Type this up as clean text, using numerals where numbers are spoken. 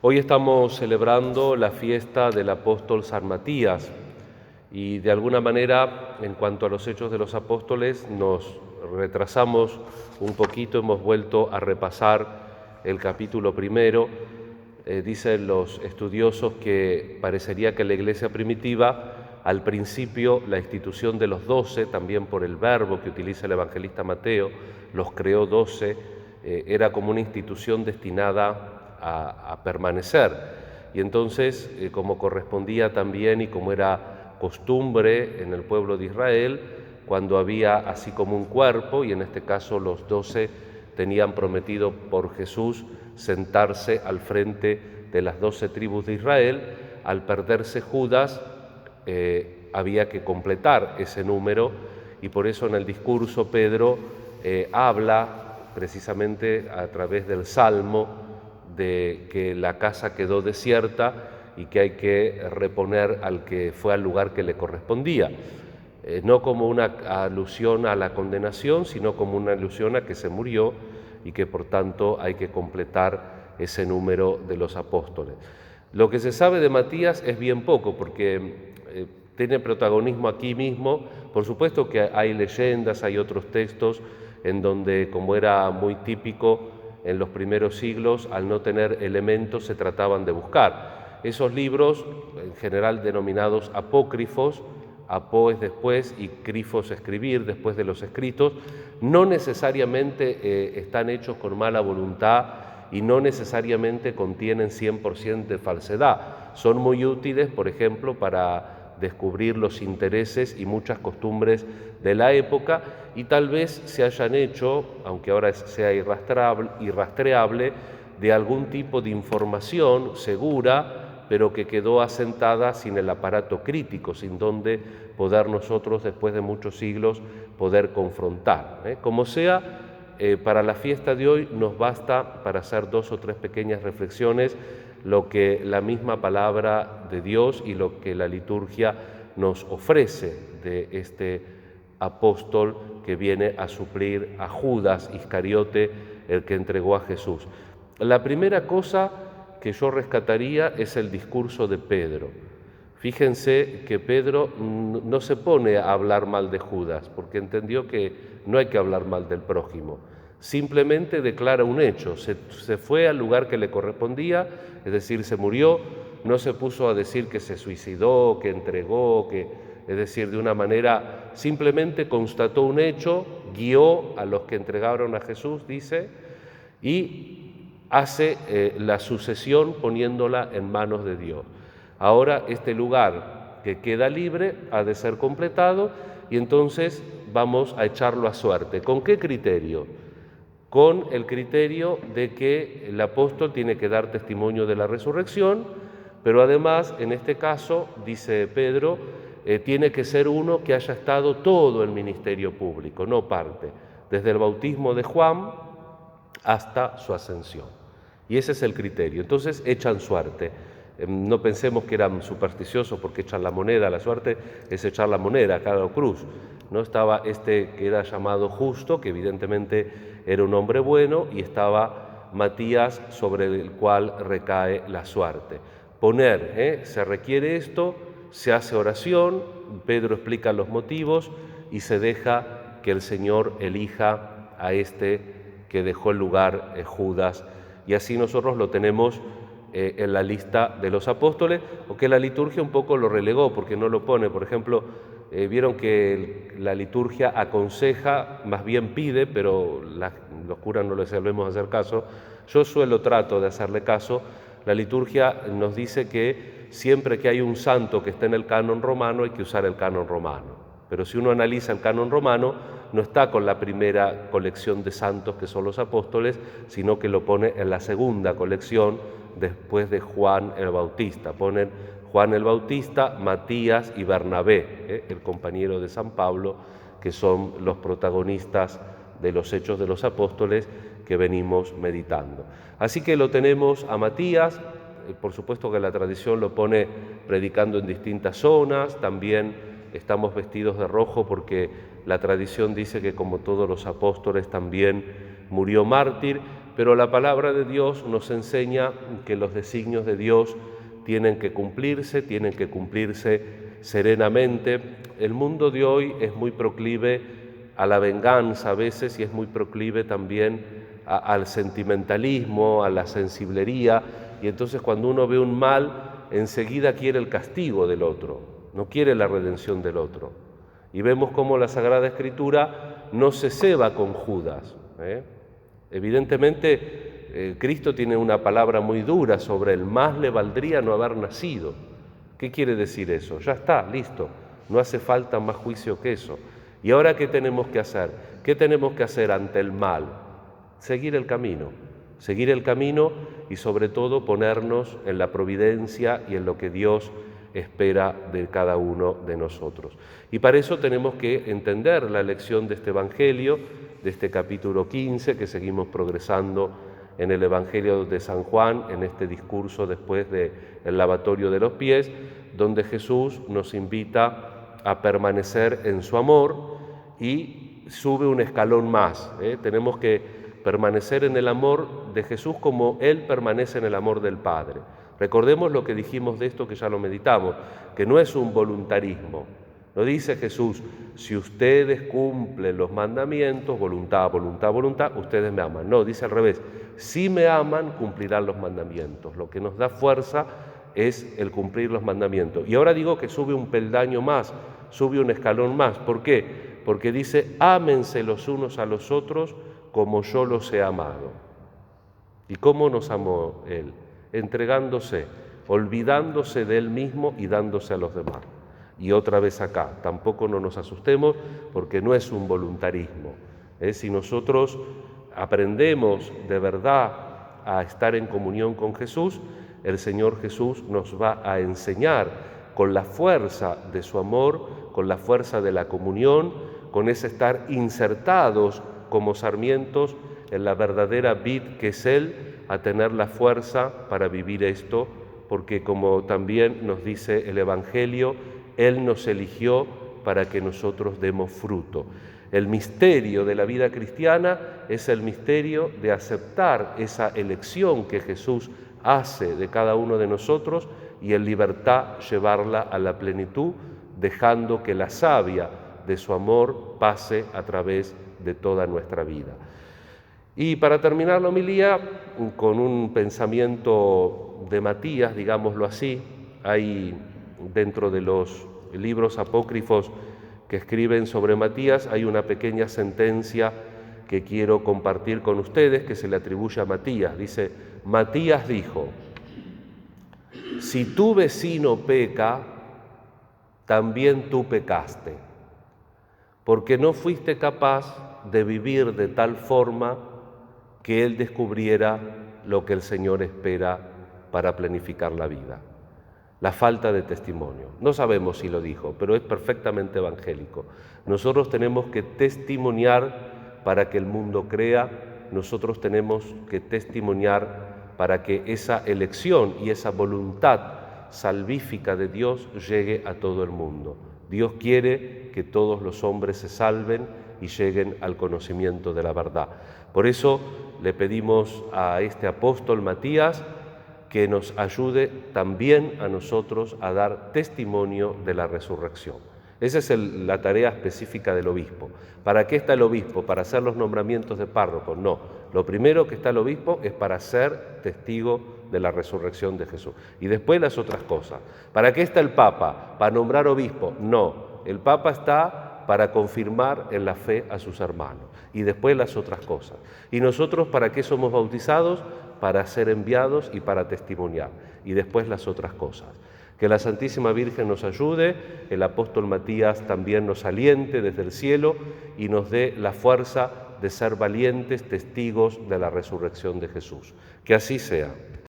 Hoy estamos celebrando la fiesta del apóstol San Matías y de alguna manera, en cuanto a los hechos de los apóstoles, nos retrasamos un poquito, hemos vuelto a repasar el capítulo primero. Dicen los estudiosos que parecería que la iglesia primitiva, al principio, la institución de los 12, también por el verbo que utiliza el evangelista Mateo, los creó 12, era como una institución destinada a permanecer. Y entonces, como correspondía también y como era costumbre en el pueblo de Israel, cuando había así como un cuerpo, y en este caso los 12 tenían prometido por Jesús sentarse al frente de las 12 tribus de Israel, al perderse Judas había que completar ese número, y por eso en el discurso Pedro habla precisamente a través del Salmo de que la casa quedó desierta y que hay que reponer al que fue al lugar que le correspondía. No como una alusión a la condenación, sino como una alusión a que se murió y que por tanto hay que completar ese número de los apóstoles. Lo que se sabe de Matías es bien poco, porque tiene protagonismo aquí mismo. Por supuesto que hay leyendas, hay otros textos en donde, como era muy típico en los primeros siglos, al no tener elementos se trataban de buscar. Esos libros, en general denominados apócrifos, apó es después y crifos escribir, después de los escritos, no necesariamente están hechos con mala voluntad y no necesariamente contienen 100% de falsedad. Son muy útiles, por ejemplo, para descubrir los intereses y muchas costumbres de la época, y tal vez se hayan hecho, aunque ahora sea irrastreable, de algún tipo de información segura, pero que quedó asentada sin el aparato crítico, sin donde poder nosotros, después de muchos siglos, poder confrontar. Como sea, para la fiesta de hoy nos basta para hacer 2 o 3 pequeñas reflexiones lo que la misma palabra de Dios y lo que la liturgia nos ofrece de este apóstol que viene a suplir a Judas Iscariote, el que entregó a Jesús. La primera cosa que yo rescataría es el discurso de Pedro. Fíjense que Pedro no se pone a hablar mal de Judas, porque entendió que no hay que hablar mal del prójimo. Simplemente declara un hecho, se fue al lugar que le correspondía, es decir, se murió, no se puso a decir que se suicidó, que entregó, es decir, de una manera, simplemente constató un hecho, guió a los que entregaron a Jesús, dice, y hace la sucesión poniéndola en manos de Dios. Ahora este lugar que queda libre ha de ser completado y entonces vamos a echarlo a suerte. ¿Con qué criterio? Con el criterio de que el apóstol tiene que dar testimonio de la resurrección, pero además, en este caso, dice Pedro, tiene que ser uno que haya estado todo el ministerio público, no parte, desde el bautismo de Juan hasta su ascensión. Y ese es el criterio. Entonces echan suerte. No pensemos que eran supersticiosos porque echan la moneda, la suerte es echar la moneda, cada cruz. No estaba este que era llamado Justo, que evidentemente era un hombre bueno, y estaba Matías, sobre el cual recae la suerte. Se requiere esto, se hace oración, Pedro explica los motivos y se deja que el Señor elija a este que dejó el lugar, Judas, y así nosotros lo tenemos en la lista de los apóstoles, o que la liturgia un poco lo relegó porque no lo pone. Por ejemplo, vieron que la liturgia aconseja, más bien pide, pero los curas no les solemos hacer caso. Yo trato de hacerle caso. La liturgia nos dice que siempre que hay un santo que esté en el canon romano hay que usar el canon romano. Pero si uno analiza el canon romano, no está con la primera colección de santos que son los apóstoles, sino que lo pone en la segunda colección después de Juan el Bautista. Ponen Juan el Bautista, Matías y Bernabé, el compañero de San Pablo, que son los protagonistas de los Hechos de los Apóstoles que venimos meditando. Así que lo tenemos a Matías, por supuesto que la tradición lo pone predicando en distintas zonas, también estamos vestidos de rojo porque la tradición dice que como todos los apóstoles también murió mártir, pero la palabra de Dios nos enseña que los designios de Dios tienen que cumplirse serenamente. El mundo de hoy es muy proclive a la venganza a veces y es muy proclive también al sentimentalismo, a la sensiblería, y entonces cuando uno ve un mal, enseguida quiere el castigo del otro, no quiere la redención del otro. Y vemos cómo la Sagrada Escritura no se ceba con Judas. Evidentemente, Cristo tiene una palabra muy dura sobre él: más le valdría no haber nacido. ¿Qué quiere decir eso? Ya está, listo, no hace falta más juicio que eso. ¿Y ahora qué tenemos que hacer? ¿Qué tenemos que hacer ante el mal? Seguir el camino y sobre todo ponernos en la providencia y en lo que Dios espera de cada uno de nosotros. Y para eso tenemos que entender la lección de este Evangelio, de este capítulo 15, que seguimos progresando en el Evangelio de San Juan, en este discurso después del lavatorio de los pies, donde Jesús nos invita a permanecer en su amor y sube un escalón más. Tenemos que permanecer en el amor de Jesús como Él permanece en el amor del Padre. Recordemos lo que dijimos de esto, que ya lo meditamos, que no es un voluntarismo. No dice Jesús: si ustedes cumplen los mandamientos, voluntad, ustedes me aman. No, dice al revés: si me aman, cumplirán los mandamientos. Lo que nos da fuerza es el cumplir los mandamientos. Y ahora digo que sube un peldaño más, sube un escalón más. ¿Por qué? Porque dice: ámense los unos a los otros como yo los he amado. ¿Y cómo nos amó Él? Entregándose, olvidándose de Él mismo y dándose a los demás. Y otra vez acá, tampoco no nos asustemos, porque no es un voluntarismo. Si nosotros aprendemos de verdad a estar en comunión con Jesús, el Señor Jesús nos va a enseñar con la fuerza de su amor, con la fuerza de la comunión, con ese estar insertados como sarmientos en la verdadera vid que es Él, a tener la fuerza para vivir esto, porque como también nos dice el Evangelio, Él nos eligió para que nosotros demos fruto. El misterio de la vida cristiana es el misterio de aceptar esa elección que Jesús hace de cada uno de nosotros y en libertad llevarla a la plenitud, dejando que la savia de su amor pase a través de toda nuestra vida. Y para terminar la homilía, con un pensamiento de Matías, digámoslo así, hay dentro de los libros apócrifos que escriben sobre Matías, hay una pequeña sentencia que quiero compartir con ustedes, que se le atribuye a Matías. Dice: Matías dijo: si tu vecino peca, también tú pecaste, porque no fuiste capaz de vivir de tal forma que él descubriera lo que el Señor espera para planificar la vida. La falta de testimonio. No sabemos si lo dijo, pero es perfectamente evangélico. Nosotros tenemos que testimoniar para que el mundo crea, nosotros tenemos que testimoniar para que esa elección y esa voluntad salvífica de Dios llegue a todo el mundo. Dios quiere que todos los hombres se salven y lleguen al conocimiento de la verdad. Por eso le pedimos a este apóstol Matías que nos ayude también a nosotros a dar testimonio de la resurrección. Esa es la tarea específica del obispo. ¿Para qué está el obispo? ¿Para hacer los nombramientos de párrocos? No. Lo primero que está el obispo es para ser testigo de la resurrección de Jesús. Y después las otras cosas. ¿Para qué está el Papa? ¿Para nombrar obispo? No. El Papa está para confirmar en la fe a sus hermanos. Y después las otras cosas. ¿Y nosotros para qué somos bautizados? Para ser enviados y para testimoniar. Y después las otras cosas. Que la Santísima Virgen nos ayude, el apóstol Matías también nos aliente desde el cielo y nos dé la fuerza de ser valientes testigos de la resurrección de Jesús. Que así sea.